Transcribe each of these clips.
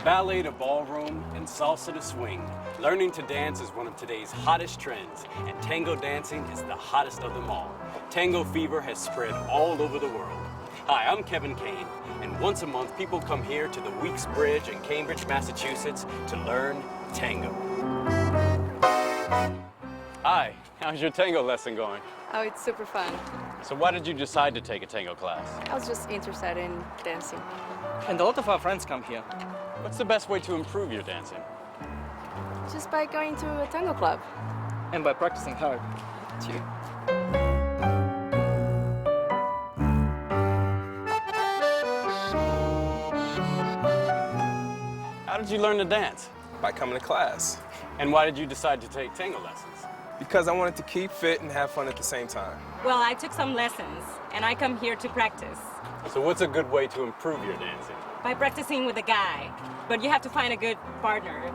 Ballet to ballroom and salsa to swing. Learning to dance is one of today's hottest trends, and tango dancing is the hottest of them all. Tango fever has spread all over the world. Hi, I'm Kevin Kane, and once a month people come here to the Weeks Bridge in Cambridge, Massachusetts to learn tango. Hi, how's your tango lesson going? Oh, it's super fun. So why did you decide to take a tango class? I was just interested in dancing. And a lot of our friends come here. What's the best way to improve your dancing? Just by going to a tango club. And by practicing hard, too. How did you learn to dance? By coming to class. And why did you decide to take tango lessons? Because I wanted to keep fit and have fun at the same time. Well, I took some lessons, and I come here to practice. So what's a good way to improve your dancing? By practicing with a guy, but you have to find a good partner.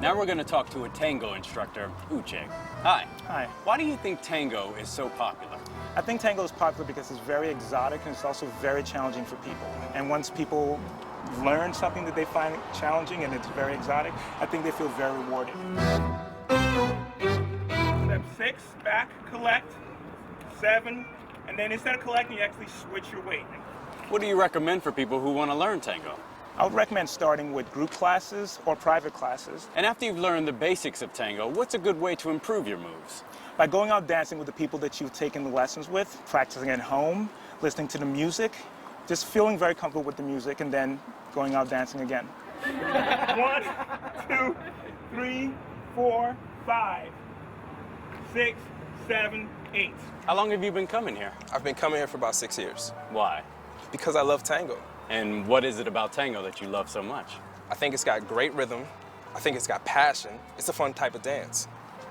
Now we're going to talk to a tango instructor, Uche. Hi. Hi. Why do you think tango is so popular? I think tango is popular because it's very exotic and it's also very challenging for people. And once people learn something that they find challenging and it's very exotic, I think they feel very rewarded. Step 6, back, collect, 7, and then instead of collecting, you actually switch your weight. What do you recommend for people who want to learn tango? I would recommend starting with group classes or private classes. And after you've learned the basics of tango, what's a good way to improve your moves? By going out dancing with the people that you've taken the lessons with, practicing at home, listening to the music, just feeling very comfortable with the music, and then going out dancing again. 1, 2, 3, 4, 5, 6, 7, 8. How long have you been coming here? I've been coming here for about 6 years. Why? Because I love tango. And what is it about tango that you love so much? I think it's got great rhythm. I think it's got passion. It's a fun type of dance.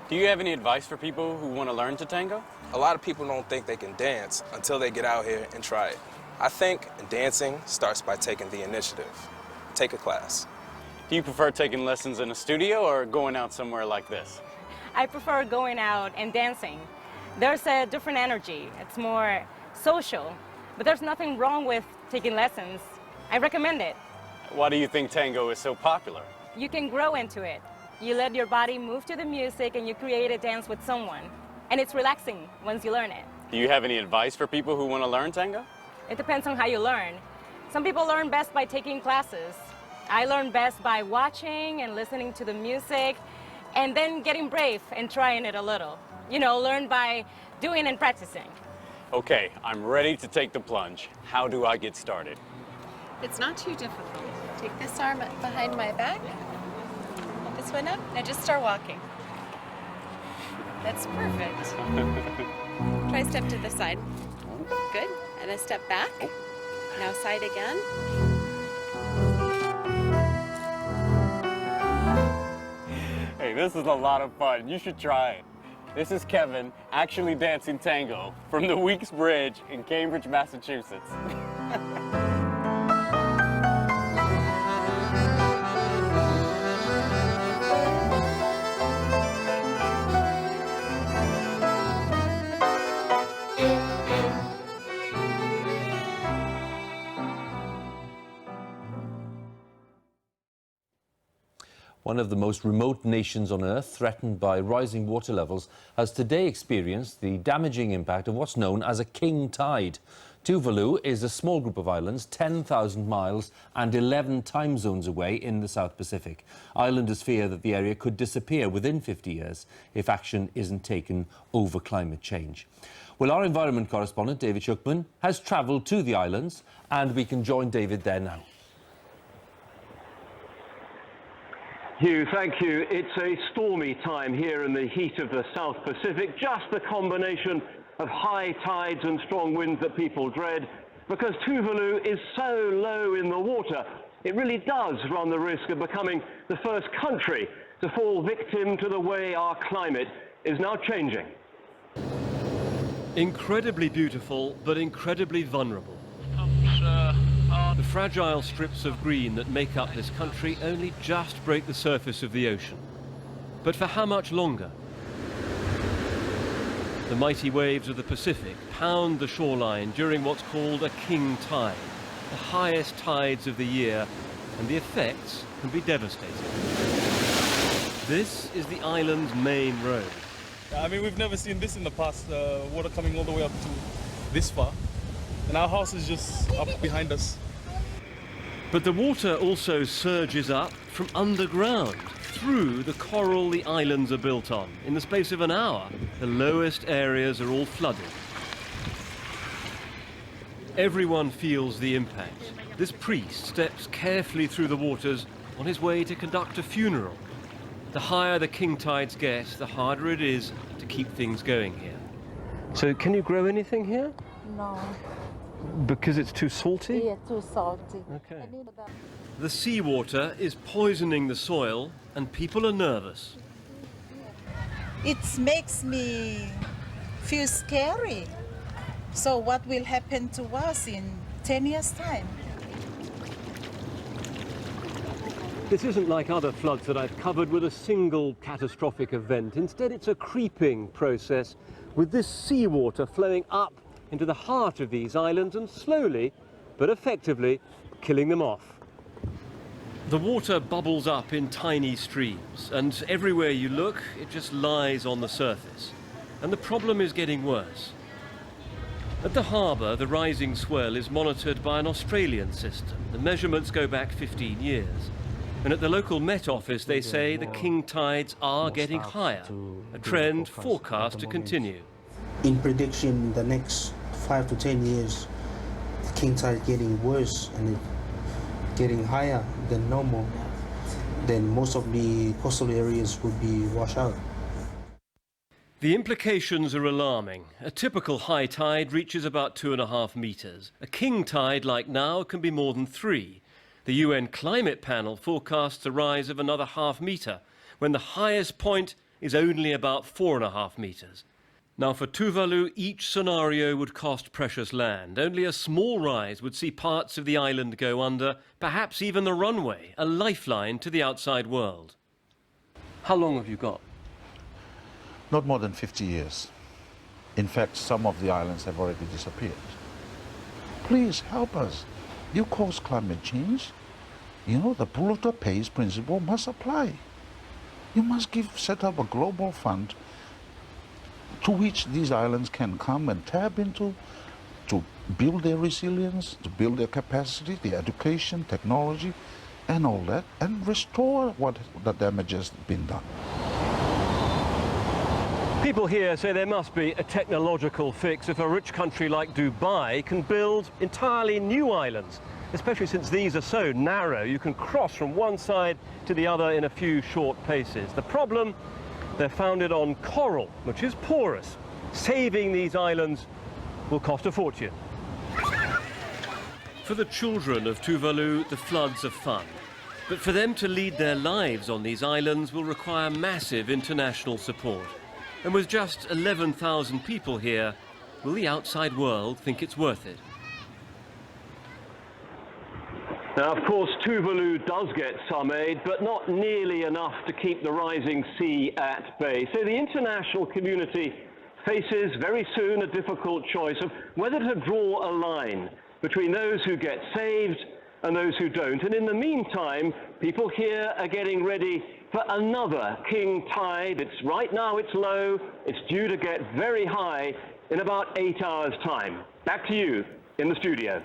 Do you have any advice for people who want to learn to tango? A lot of people don't think they can dance until they get out here and try it. I think dancing starts by taking the initiative. Take a class. Do you prefer taking lessons in a studio or going out somewhere like this? I prefer going out and dancing. There's a different energy. It's more social. But there's nothing wrong with taking lessons. I recommend it. Why do you think tango is so popular? You can grow into it. You let your body move to the music and you create a dance with someone. And it's relaxing once you learn it. Do you have any advice for people who want to learn tango? It depends on how you learn. Some people learn best by taking classes. I learn best by watching and listening to the music and then getting brave and trying it a little. You know, learn by doing and practicing. Okay, I'm ready to take the plunge. How do I get started? It's not too difficult. Take this arm behind my back, this one up, now just start walking. That's perfect. Try a step to the side. Good, and a step back. Now side again. Hey, this is a lot of fun. You should try it. This is Kevin, actually dancing tango from the Weeks Bridge in Cambridge, Massachusetts. One of the most remote nations on Earth, threatened by rising water levels, has today experienced the damaging impact of what's known as a king tide. Tuvalu is a small group of islands 10,000 miles and 11 time zones away in the South Pacific. Islanders fear that the area could disappear within 50 years if action isn't taken over climate change. Well, our environment correspondent, David Schuckman, has travelled to the islands, and we can join David there now. Hugh, thank you. It's a stormy time here in the heat of the South Pacific, just the combination of high tides and strong winds that people dread, because Tuvalu is so low in the water it really does run the risk of becoming the first country to fall victim to the way our climate is now changing. Incredibly beautiful, but incredibly vulnerable. The fragile strips of green that make up this country only just break the surface of the ocean. But for how much longer? The mighty waves of the Pacific pound the shoreline during what's called a king tide, the highest tides of the year, and the effects can be devastating. This is the island's main road. I mean, we've never seen this in the past, water coming all the way up to this far. And our house is just up behind us. But the water also surges up from underground, through the coral the islands are built on. In the space of an hour, the lowest areas are all flooded. Everyone feels the impact. This priest steps carefully through the waters on his way to conduct a funeral. The higher the king tides get, the harder it is to keep things going here. So can you grow anything here? No. Because it's too salty? Yeah, too salty. Okay. The seawater is poisoning the soil and people are nervous. It makes me feel scary. So what will happen to us in 10 years' time? This isn't like other floods that I've covered with a single catastrophic event. Instead, it's a creeping process with this seawater flowing up into the heart of these islands and slowly, but effectively, killing them off. The water bubbles up in tiny streams, and everywhere you look, it just lies on the surface. And the problem is getting worse. At the harbour, the rising swell is monitored by an Australian system. The measurements go back 15 years. And at the local Met Office, they say the king tides are getting higher, a trend forecast to continue. In prediction, the next 5 to 10 years, the king tide getting worse and getting higher than normal. Then most of the coastal areas would be washed out. The implications are alarming. A typical high tide reaches about 2.5 meters. A king tide like now can be more than 3. The UN climate panel forecasts a rise of another 0.5 metre, when the highest point is only about 4.5 metres. Now for Tuvalu, each scenario would cost precious land. Only a small rise would see parts of the island go under, perhaps even the runway, a lifeline to the outside world. How long have you got? Not more than 50 years. In fact, some of the islands have already disappeared. Please help us. You cause climate change. You know, the polluter pays principle must apply. You must set up a global fund to which these islands can come and tap into to build their resilience, to build their capacity, their education, technology, and all that, and restore what the damage has been done. People here say there must be a technological fix if a rich country like Dubai can build entirely new islands, especially since these are so narrow you can cross from one side to the other in a few short paces. The problem? They're founded on coral, which is porous. Saving these islands will cost a fortune. For the children of Tuvalu, the floods are fun. But for them to lead their lives on these islands will require massive international support. And with just 11,000 people here, will the outside world think it's worth it? Now, of course, Tuvalu does get some aid, but not nearly enough to keep the rising sea at bay. So the international community faces very soon a difficult choice of whether to draw a line between those who get saved and those who don't. And in the meantime, people here are getting ready for another king tide. Right now it's low. It's due to get very high in about 8 hours' time. Back to you in the studio.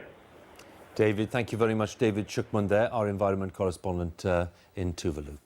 David, thank you very much. David Shukman there, our environment correspondent in Tuvalu.